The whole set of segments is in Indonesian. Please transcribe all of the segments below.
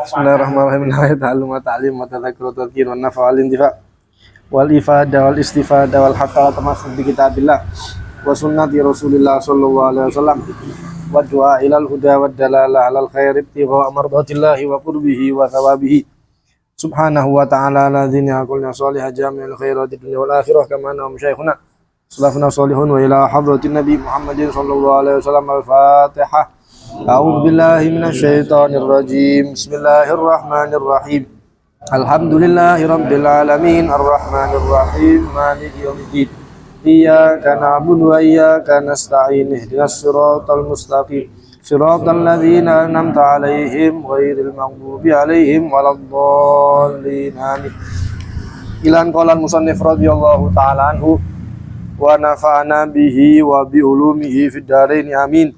Bismillahirrahmanirrahim. Ta'allum wa ta'lim wa tadzakkur wa tadhkir wa nafa' wal intifa' wal ifada wal istifada wal haqqa tamasuk bi kitabillah wa sunnati Rasulillah sallallahu alaihi wasallam wa du'a ilal huda wa dalalah alal khair ibtigha mardatillahi wa qurbihi wa thawabihi subhanahu wa ta'ala ladzina qulna salihah jami'al khairati dunya wal akhirah kama anna masyayikhuna salafuna salihun wa ila hadratin nabi Muhammadin sallallahu alaihi wasallam. Al-Fatihah. A'udzu billahi minasyaitonir rajim. Bismillahirrahmanirrahim. Alhamdulillahirabbil alamin arrahmanir rahim maliki yaumiddin. Iyyaka na'budu wa iyyaka nasta'in. Ihdinas siratal mustaqim. Siratal ladzina an'amta 'alaihim ghairil maghdubi 'alaihim waladdallin. Amin. Ilan qalan musannif radhiyallahu ta'ala anhu wa nafa'ana bihi wa bi ulumihi fid dharain amin.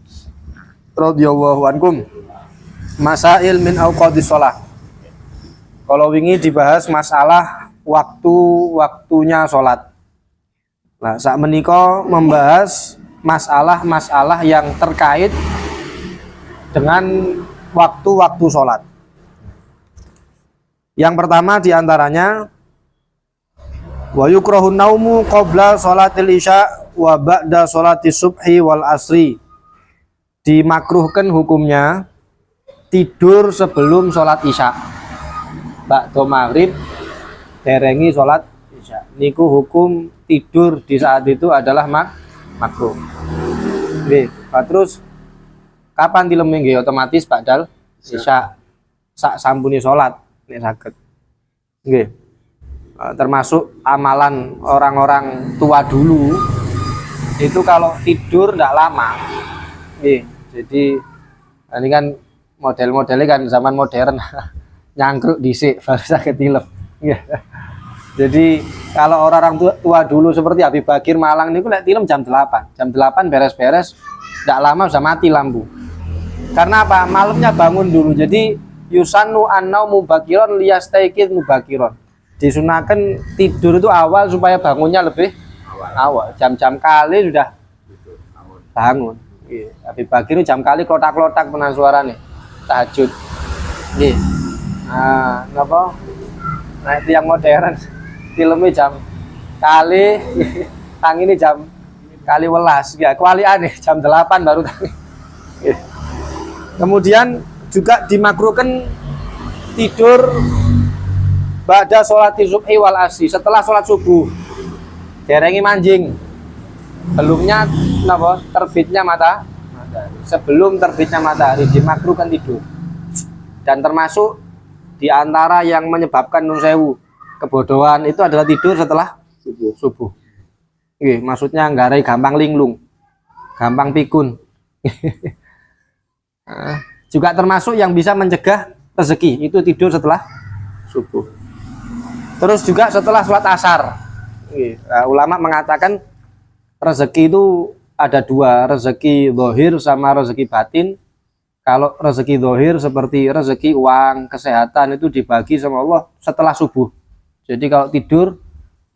Radhiyallahu ankum. Masail min auqatis shalah. Kalau wingi dibahas masalah waktu-waktunya sholat. Nah, saat menika membahas masalah-masalah yang terkait dengan waktu-waktu sholat. Yang pertama diantaranya wa yukrahun naumu qabla sholatil isya wa ba'da sholatis subhi wal asri. Dimakruhkan hukumnya tidur sebelum sholat isya, ba'da maghrib derengi sholat isya. Niku hukum tidur di saat itu adalah makruh. Oke, terus kapan dilem nggih otomatis ba'dal isya sak sampuni sholat nek saged. Nggih. Termasuk amalan orang-orang tua dulu itu kalau tidur ndak lama. Jadi ini kan model-modelnya kan zaman modern nyangkruk dhisik baru sakit tilep. Jadi kalau orang-orang tua dulu seperti Habib Bagir Malang niku lek tilem jam 8. Jam 8 beres-beres ndak lama sudah mati lampu. Karena apa? Malamnya bangun dulu. Jadi yusannu annaumu bakiron liyastaiqid mubakiron. Disunahkan tidur itu awal supaya bangunnya lebih awal. Jam-jam kali sudah bangun. Habib Bagir jam kali klotak-klotak penan suara nih tahajud. Nggih. Nah, napa? Nah, itu yang modern. Filmnya jam kali tang ini jam kali welas ya, kualiane jam 8 baru tangi. Kemudian juga dimakruhkan tidur ba'da sholati subhi wal asri, setelah sholat subuh. Derengi manjing. Belumnya napa? Terbitnya matahari. Sebelum terbitnya matahari dimakruhkan tidur. Dan termasuk di antara yang menyebabkan nun sewu kebodohan itu adalah tidur setelah subuh. Maksudnya nggarai gampang linglung, gampang pikun. Juga termasuk yang bisa mencegah rezeki itu tidur setelah subuh. Terus juga setelah sholat asar. Ulama mengatakan rezeki itu ada dua, rezeki zahir sama rezeki batin. Kalau rezeki zahir seperti rezeki uang, kesehatan itu dibagi sama Allah setelah subuh. Jadi kalau tidur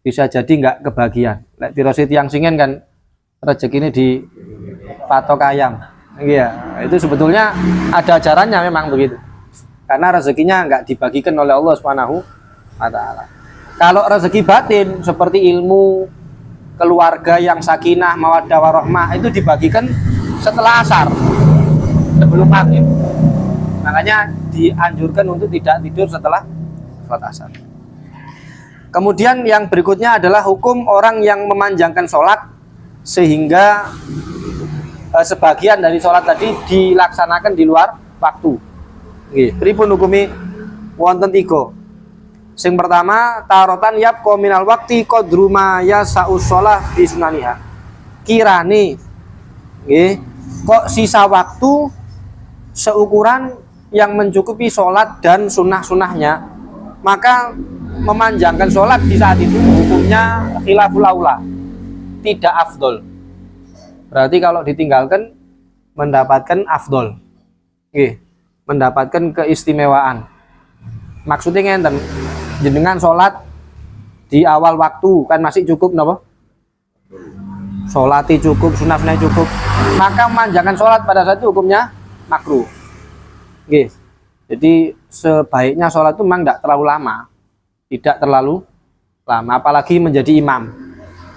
bisa jadi nggak kebagian. Lek tirosit yang singen kan rezeki ini di patok ayam. Iya, itu sebetulnya ada ajarannya memang begitu. Karena rezekinya nggak dibagikan oleh Allah Subhanahu wa taala. Kalau rezeki batin seperti ilmu, keluarga yang sakinah, mawaddah warahmah itu dibagikan setelah asar, sebelum maghrib. Makanya dianjurkan untuk tidak tidur setelah sholat asar. Kemudian yang berikutnya adalah hukum orang yang memanjangkan sholat sehingga sebagian dari sholat tadi dilaksanakan di luar waktu. Pripun hukumi wonten 3. Sing pertama tarotan yabqa minal waqti qadru ma yasa'us shalah fi sunaniha. Kirane nggih kok sisa waktu seukuran yang mencukupi sholat dan sunnah-sunnahnya, maka memanjangkan sholat di saat itu hukumnya khilaful aula, tidak afdol. Berarti kalau ditinggalkan mendapatkan afdol, mendapatkan keistimewaan. Maksudnya ngenten, jenengan sholat di awal waktu kan masih cukup napa? Sholati cukup, sunah-sunah cukup, maka memanjangkan sholat pada saat itu hukumnya makruh. Jadi sebaiknya sholat itu memang tidak terlalu lama, tidak terlalu lama, apalagi menjadi imam.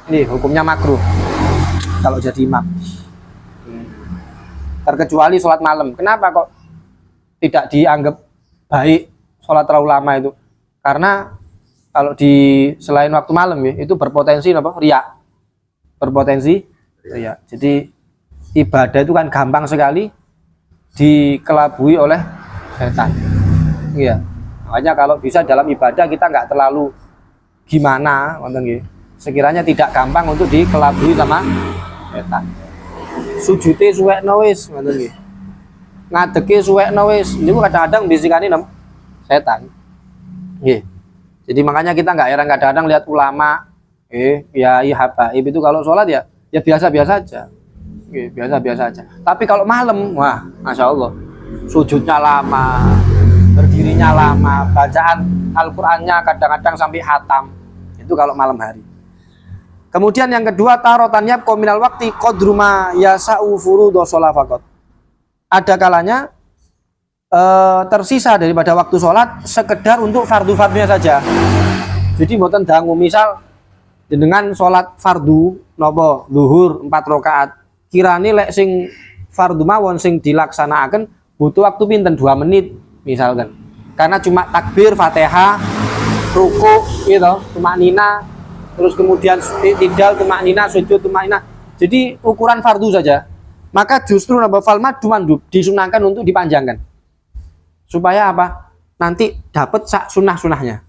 Ini hukumnya makruh kalau jadi imam. Terkecuali sholat malam. Kenapa kok tidak dianggap baik sholat terlalu lama itu? Karena kalau di selain waktu malam ya, itu berpotensi apa? Riya. Berpotensi riya. Jadi ibadah itu kan gampang sekali dikelabui oleh setan. Iya. Makanya kalau bisa dalam ibadah kita nggak terlalu gimana, sekiranya tidak gampang untuk dikelabui sama setan. Sujute suwekno wis, ngadeke suwekno wis. Niku kadang-kadang bisikane setan. Nggih. Jadi makanya kita nggak heran kadang-kadang lihat ulama, kiai habaib itu kalau sholat ya biasa-biasa aja. Biasa-biasa aja. Tapi kalau malam, wah, masya Allah, sujudnya lama, berdirinya lama, bacaan Al-Qur'annya kadang-kadang sampai hatam. Itu kalau malam hari. Kemudian yang kedua, tarotannya kominal waktu qadruma yasa'u furudhu shalah faqat. Ada kalanya tersisa daripada waktu sholat sekedar untuk fardu-fardunya saja. Jadi mboten dangu, misal dengan sholat fardu nopo zuhur 4 rakaat. Kirane lek sing fardhu mawon sing dilaksanakaken butuh waktu pinten 2 menit misalkan. Karena cuma takbir, Fatihah, ruku gitu, tumaknina, terus kemudian i'tidal, tumaknina, sujud, tumaknina. Jadi ukuran fardu saja. Maka justru napa fal madhu mandub disunahkan untuk dipanjangkan. Supaya apa? Nanti dapat sak sunah-sunahnya.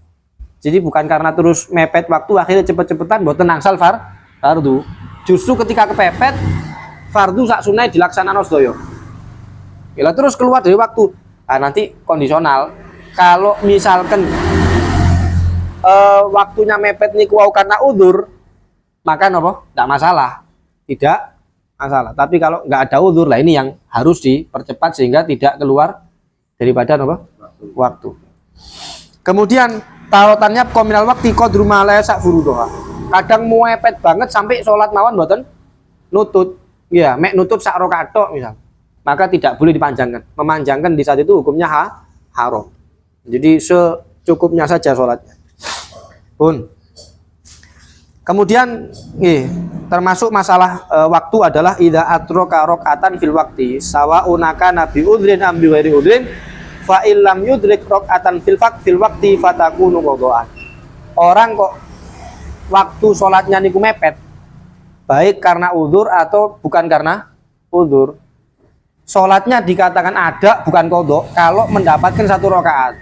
Jadi bukan karena terus mepet waktu akhirnya cepet-cepetan mboten angsal fardu. Justru ketika kepepet fardu sak sunai dilaksanakan sedaya. Bila terus keluar dari waktu, nanti kondisional. Kalau misalkan waktunya mepet niku wau karena udzur, maka napa? Tidak masalah. Tidak masalah. Tapi kalau nggak ada udzur, lah ini yang harus dipercepat sehingga tidak keluar daripada napa? Waktu. Kemudian tarotannya kominal waktu qadruma la sak furudoha. Kadang mepet banget sampai sholat mawon mboten nutut. Ya, mek nutut sak rakaat tok misal. Maka tidak boleh dipanjangkan. Memanjangkan di saat itu hukumnya haram. Jadi secukupnya saja sholatnya. Pun. Kemudian termasuk masalah waktu adalah idza atroka rakaatan fil waqti sawa'un kana bi udhrin am bi ghairi udhrin fa illam yudrik rakaatan fil waqti fatakunu qadha'an. Orang kok waktu sholatnya niku mepet, baik karena udzur atau bukan karena udzur, sholatnya dikatakan ada bukan qadha kalau mendapatkan 1 rakaat.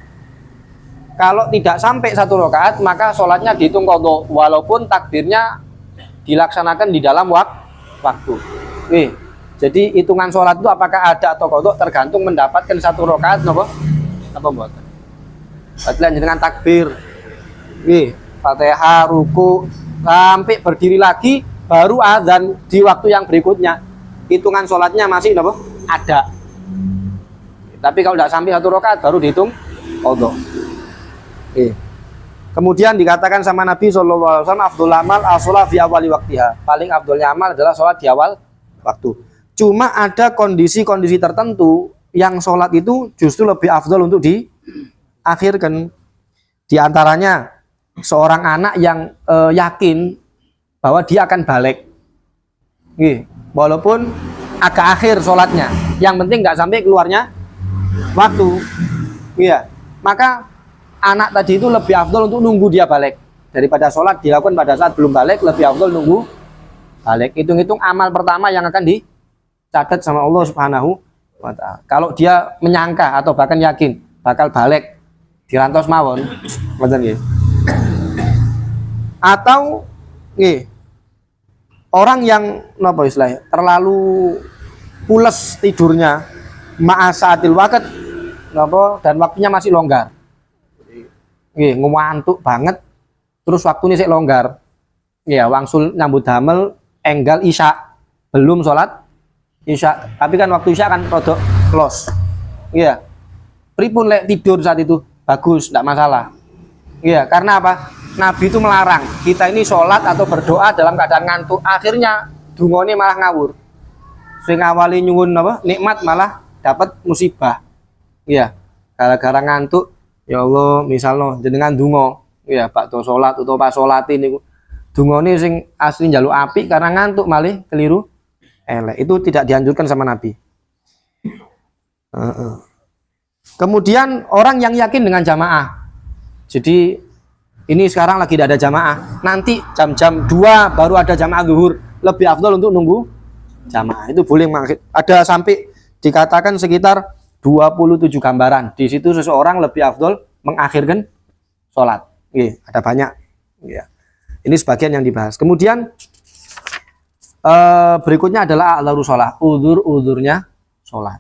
Kalau tidak sampai 1 rakaat maka sholatnya dihitung qadha walaupun takbirnya dilaksanakan di dalam waktu. Jadi hitungan sholat itu apakah ada atau qadha tergantung mendapatkan 1 rakaat napa mboten. Berarti dengan takbir, Fatihah, ruku, sampai berdiri lagi baru azan di waktu yang berikutnya. Hitungan sholatnya masih ada. Tapi kalau tidak sampai 1 rakaat baru dihitung qadha. Kemudian dikatakan sama Nabi SAW, afdhul amal as-shalah fi awali waqtiha. Paling afdolnya amal adalah sholat di awal waktu. Cuma ada kondisi-kondisi tertentu yang sholat itu justru lebih afdol untuk diakhirkan. Di antaranya seorang anak yang yakin bahwa dia akan balik, walaupun agak akhir sholatnya, yang penting nggak sampai keluarnya waktu, maka anak tadi itu lebih afdol untuk nunggu dia balik daripada sholat dilakukan pada saat belum balik. Lebih afdol nunggu balik. Hitung-hitung amal pertama yang akan dicatat sama Allah Subhanahu wa Ta'ala. Kalau dia menyangka atau bahkan yakin bakal balik dirantos mawon, atau orang yang terlalu pules tidurnya ma'asaatil waqt dan waktunya masih longgar, ngantuk banget terus waktunya sik longgar, wangsul nyambut damel enggal isya, belum sholat isya, tapi kan waktu isya kan rodok close, pripun lek tidur saat itu bagus, tidak masalah. Karena apa? Nabi itu melarang kita ini sholat atau berdoa dalam keadaan ngantuk. Akhirnya dungone malah ngawur. Sing awali nyuwun nikmat malah dapat musibah. gara-gara ngantuk, ya Allah, misalnya jenengan donga, ya bakda salat utawa pas salat niku dungane sing asli njaluk apik karena ngantuk malih keliru elek. Itu tidak dianjurkan sama Nabi. Kemudian orang yang yakin dengan jamaah. Jadi ini sekarang lagi tidak ada jamaah. Nanti jam-jam 2 baru ada jamaah zuhur. Lebih afdal untuk nunggu jamaah. Itu boleh. Ada sampai dikatakan sekitar 27 gambaran. Di situ seseorang lebih afdal mengakhirkan sholat. Ada banyak. Ini sebagian yang dibahas. Kemudian berikutnya adalah a'dzarus sholat. Udzur-udzurnya sholat.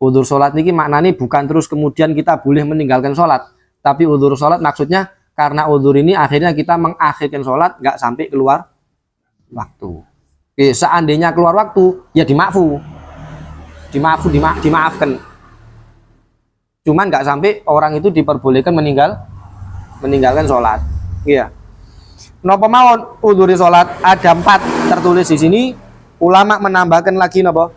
Udzur sholat ini maknanya bukan terus kemudian kita boleh meninggalkan sholat. Tapi udzur sholat maksudnya karena udzur ini akhirnya kita mengakhirkan sholat nggak sampai keluar waktu. Seandainya keluar waktu ya dimaafkan. Cuman nggak sampai orang itu diperbolehkan meninggalkan sholat. Iya. Napa mawon udzuri sholat ada 4 tertulis di sini. Ulama menambahkan lagi napa?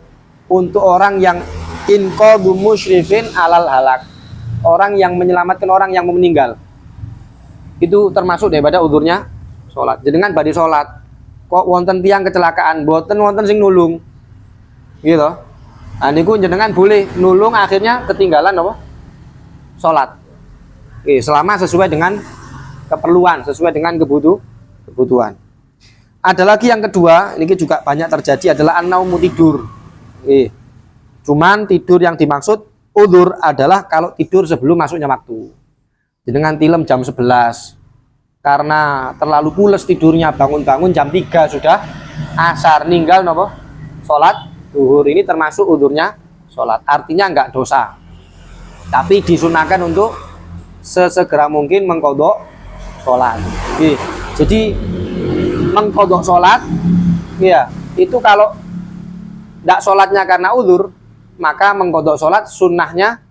Untuk orang yang inqadhu musyrifin alal halak. Orang yang menyelamatkan orang yang meninggal. Itu termasuk daripada udzurnya sholat. Jenengan badhe sholat kok wonten tiang kecelakaan, boten wonten sing nulung. Gitu. Nah, niku jenengan boleh nulung akhirnya ketinggalan apa? Sholat. Selama sesuai dengan keperluan, sesuai dengan kebutuhan. Ada lagi yang kedua, ini juga banyak terjadi adalah an-naumu tidur. Cuman tidur yang dimaksud udzur adalah kalau tidur sebelum masuknya waktu. Jenengan tilem jam 11. Karena terlalu pules tidurnya, bangun-bangun jam 3 sudah asar, ninggal napa? Sholat zuhur. Ini termasuk udzurnya sholat. Artinya enggak dosa. Tapi disunahkan untuk sesegera mungkin mengqadha sholat. Jadi mengqadha sholat, ya itu kalau tidak sholatnya karena udzur, maka mengqadha sholat sunnahnya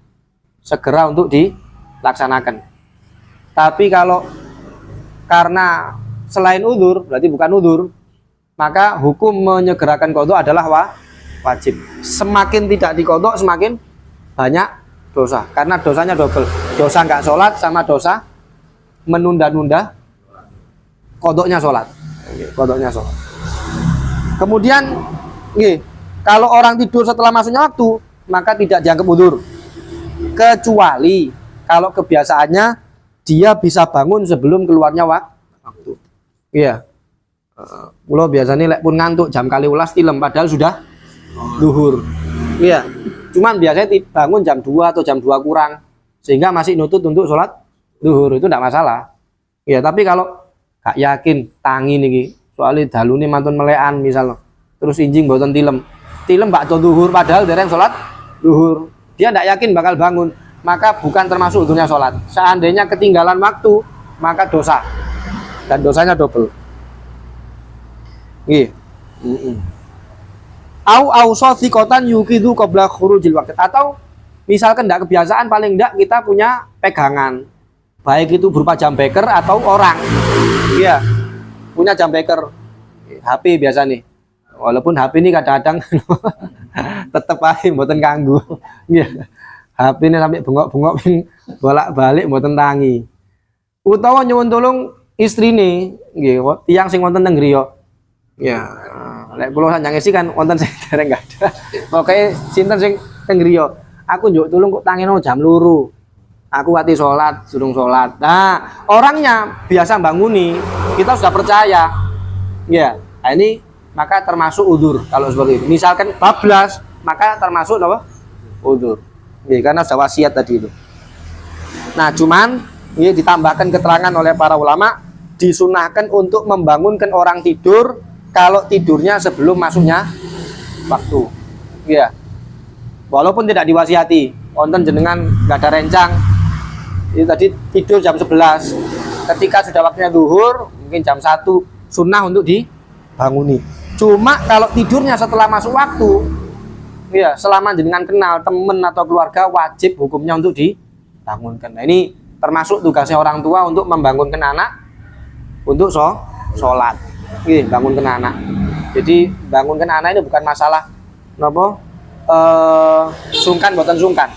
segera untuk dilaksanakan. Tapi kalau karena selain udzur, berarti bukan udzur, maka hukum menyegerakan qadha adalah wajib. Semakin tidak diqadha semakin banyak dosa, karena dosanya double. Dosa nggak sholat sama dosa menunda-nunda qadhanya sholat. Kemudian kalau orang tidur setelah masuknya waktu, maka tidak dianggap udzur. Kecuali kalau kebiasaannya dia bisa bangun sebelum keluarnya waktu. Iya. Mula biasanya lek pun ngantuk jam 12 tilem padahal sudah zuhur. Iya. Cuman biasanya bangun jam 2 atau jam 2 kurang sehingga masih nutut untuk sholat zuhur, itu tidak masalah. Iya, tapi kalau gak yakin tangi niki, soalnya dalune mantun melekan misalnya, terus injing boten tilem bakdo zuhur padahal dereng sholat zuhur. Dia tidak yakin bakal bangun, maka bukan termasuk udzurnya sholat. Seandainya ketinggalan waktu, maka dosa. Dan dosanya double. Au sotikotan yukidu qabla khurujil waqt. Atau misalkan tidak kebiasaan, paling tidak kita punya pegangan. Baik itu berupa jam beker atau orang. Iya. Punya jam beker. HP biasa nih. Walaupun HP ini kadang-kadang tetep aja mboten kanggo. Iya. HP ini sampai bengok-bengok bolak-balik mboten tangi. Utawa nyuwun tulung istrine nggih, tiyang sing wonten teng griya. Ya, lek kula sanjangesi kan wonten sing dereng enggak ada. Pokoke sinten sing teng griya, aku njuk tulung kok tangino jam 2. Aku wati sholat, durung sholat. Nah, orangnya biasa banguni, kita sudah percaya. Ya, nah ini maka termasuk udzur kalau seperti itu. Misalkan bablas, maka termasuk apa? Udzur. Ya, karena sudah wasiat tadi itu. Nah, cuman ini ditambahkan keterangan oleh para ulama, disunahkan untuk membangunkan orang tidur kalau tidurnya sebelum masuknya waktu. Ya. Walaupun tidak diwasiati, wonten jenengan nggak ada rencang. Itu tadi tidur jam 11. Ketika sudah waktunya zuhur, mungkin jam 1, sunnah untuk dibanguni. Cuma kalau tidurnya setelah masuk waktu, ya selama jenengan kenal teman atau keluarga, wajib hukumnya untuk dibangunkan. Nah, ini termasuk tugasnya orang tua untuk membangunkan anak untuk sholat. Bangunkan anak. Jadi bangunkan anak ini bukan masalah sungkan boten sungkan.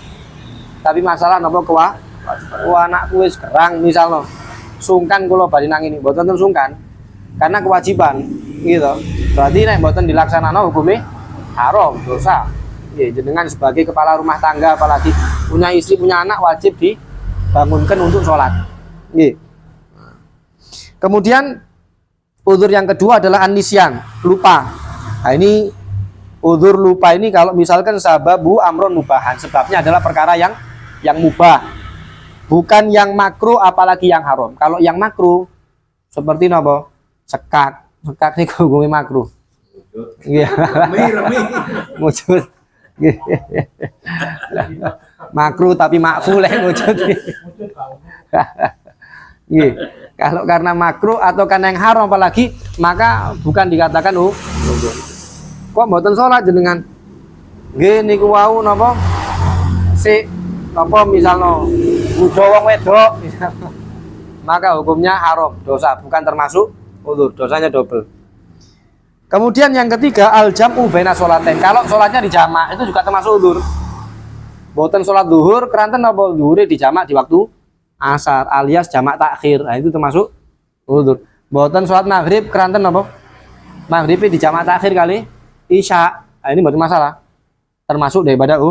Tapi masalah napa anakku wis gerang misalnya sungkan kula bali nang ini mboten sungkan karena kewajiban gitu. Berarti nek mboten dilaksanakno hukume haram, dosa. Nggih, jenengan sebagai kepala rumah tangga apalagi punya istri, punya anak wajib dibangunkan untuk sholat. Nggih. Kemudian udzur yang kedua adalah anisyan, lupa. Nah, ini udzur lupa ini kalau misalkan sababu amrun mubahan, sebabnya adalah perkara yang mubah. Bukan yang makruh apalagi yang haram. Kalau yang makruh seperti napa? Sekak ini hukumnya makruh. Iya. Remi. Wujud. Makruh tapi makful wujud. Nggih. Kalau karena makruh atau karena yang haram apalagi maka bukan dikatakan kok mboten salat jenengan. Nggih niku wau napa? Si apa misalnya udah wong wedok maka hukumnya haram, dosa, bukan termasuk udzur, dosanya double. Kemudian yang ketiga al-jam'u baina sholatain. Kalau sholatnya di jamak itu juga termasuk udzur. Boten sholat zuhur keranten apa zuhure di jamak di waktu asar alias jamak takhir. Nah, itu termasuk udzur. Boten sholat maghrib keranten apa? Maghrib di jamak takhir kali isya. Nah, ini boten masalah. Termasuk daripada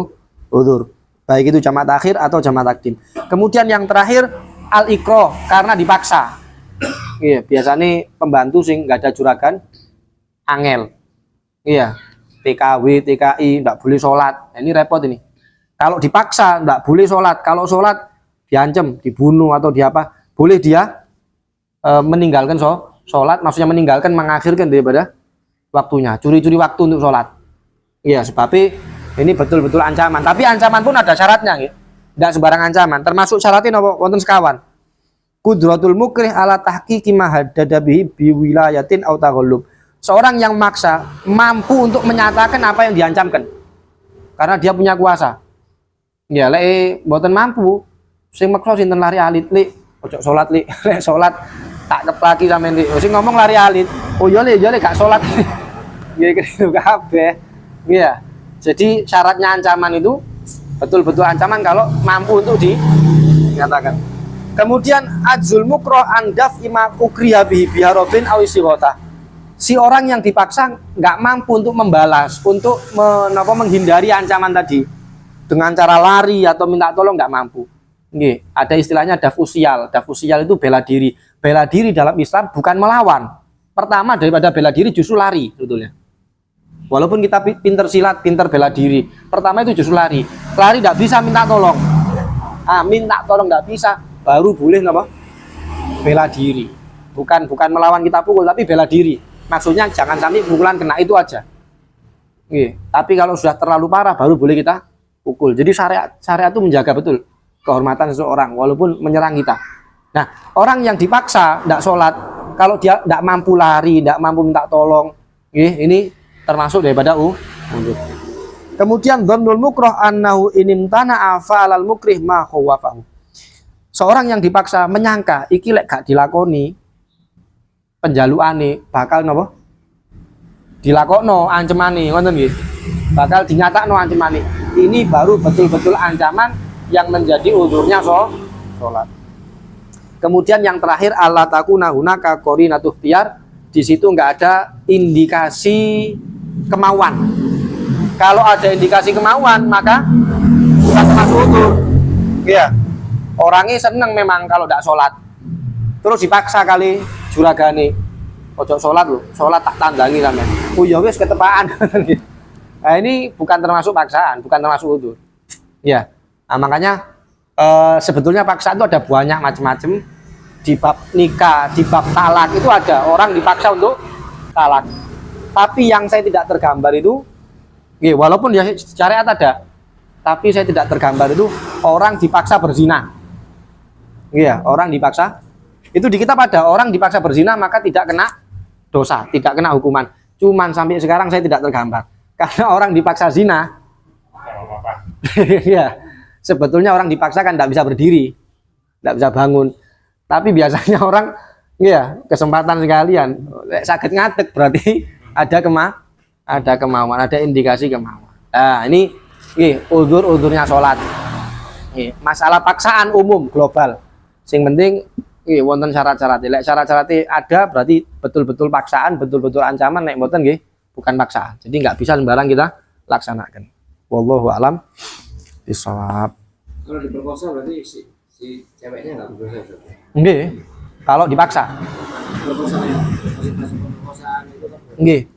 udzur. Baik itu jamak takhir atau jamak takdim. Kemudian yang terakhir al-iqra karena dipaksa. Iya, biasanya pembantu sing nggak ada juragan angel. Iya, TKW, TKI nggak boleh sholat. Nah, ini repot ini. Kalau dipaksa nggak boleh sholat. Kalau sholat diancam, dibunuh atau diapa? Boleh dia meninggalkan sholat. Maksudnya meninggalkan, mengakhirkan daripada waktunya. Curi-curi waktu untuk sholat. Iya, sebabnya ini betul-betul ancaman. Tapi ancaman pun ada syaratnya, gitu. Tidak sembarang ancaman. Termasuk syaratnya nopo wonten sekawan. Qudratul mukrih ala tahqiqi ma haddada bihi biwilayatin aw taghallub. Seorang yang maksa mampu untuk menyatakan apa yang diancamkan. Karena dia punya kuasa. Ya, lek mboten mampu, sing maksa sinten lari alit, Lik. Ojo salat, Lik. Lek salat tak keplaki sampean, Lik. Sing ngomong lari alit. Oh iya, Lik, gak salat. Nggih kene kabeh. Iya. Jadi syaratnya ancaman itu betul-betul ancaman kalau mampu untuk dinyatakan. Kemudian adzul mukroh andaf ima ukriha bihi biharobin awisigota. Si orang yang dipaksa nggak mampu untuk membalas, untuk menghindari ancaman tadi dengan cara lari atau minta tolong nggak mampu. Nggih, ada istilahnya dafusial. Dafusial itu bela diri. Bela diri dalam Islam bukan melawan. Pertama daripada bela diri justru lari sebetulnya. Walaupun kita pinter silat, pinter bela diri, pertama itu justru lari. Lari tidak bisa minta tolong. Minta tolong tidak bisa, baru boleh apa? Bela diri. Bukan melawan kita pukul, tapi bela diri. Maksudnya jangan sampai pukulan kena itu aja. Tapi kalau sudah terlalu parah, baru boleh kita pukul. Jadi syariat itu menjaga betul kehormatan seseorang, walaupun menyerang kita. Nah, orang yang dipaksa tidak sholat, kalau dia tidak mampu lari, tidak mampu minta tolong, ini termasuk daripada udzur. Kemudian dzannul mukrah annahu inimtana fa'alal mukrih ma khawafahu. Seorang yang dipaksa menyangka iki lek gak dilakoni penjalukane bakal napa? Dilakokno ancemane, ngoten nggih. Bakal dinyatakno ancemane. Ini baru betul-betul ancaman yang menjadi udzurnya salat. Kemudian yang terakhir Allah takuna hunaka qarinatu ikhtiyar. Di situ enggak ada indikasi kemauan. Kalau ada indikasi kemauan maka bukan termasuk udzur. Iya. Orangnya seneng memang kalau tidak sholat, terus dipaksa kali juragane, ojo sholat loh, sholat tak tandangi namanya. Oh ya wis ketepaan. Nah ini bukan termasuk paksaan, bukan termasuk udzur. Ya, nah, makanya sebetulnya paksaan itu ada banyak macam-macam. Di bab nikah, di bab talak itu ada orang dipaksa untuk talak. Tapi yang saya tidak tergambar itu, walaupun dia syariat ada, tapi saya tidak tergambar itu orang dipaksa berzina. Iya, orang dipaksa. Itu di kitab ada orang dipaksa berzina maka tidak kena dosa, tidak kena hukuman. Cuman sampai sekarang saya tidak tergambar. Karena orang dipaksa zina. Iya. Sebetulnya orang dipaksa kan tidak bisa berdiri, tidak bisa bangun. Tapi biasanya orang, ya kesempatan sekalian, sakit ngadeg berarti ada kemauan, ada indikasi kemauan. Nah ini udzur-udzurnya sholat. Nggih, masalah paksaan umum global. Sing penting nggih wonten syarat-syarat. Lek syarat-syaratnya ada berarti betul-betul paksaan, betul-betul ancaman, nek mboten nggih bukan paksaan. Jadi nggak bisa sembarang kita laksanakan. Wallahu alam bisawab. Kalau diperkosa berarti si ceweknya nggak berdosa. Nggih, kalau dipaksa. Perkosaan itu kan Nggih.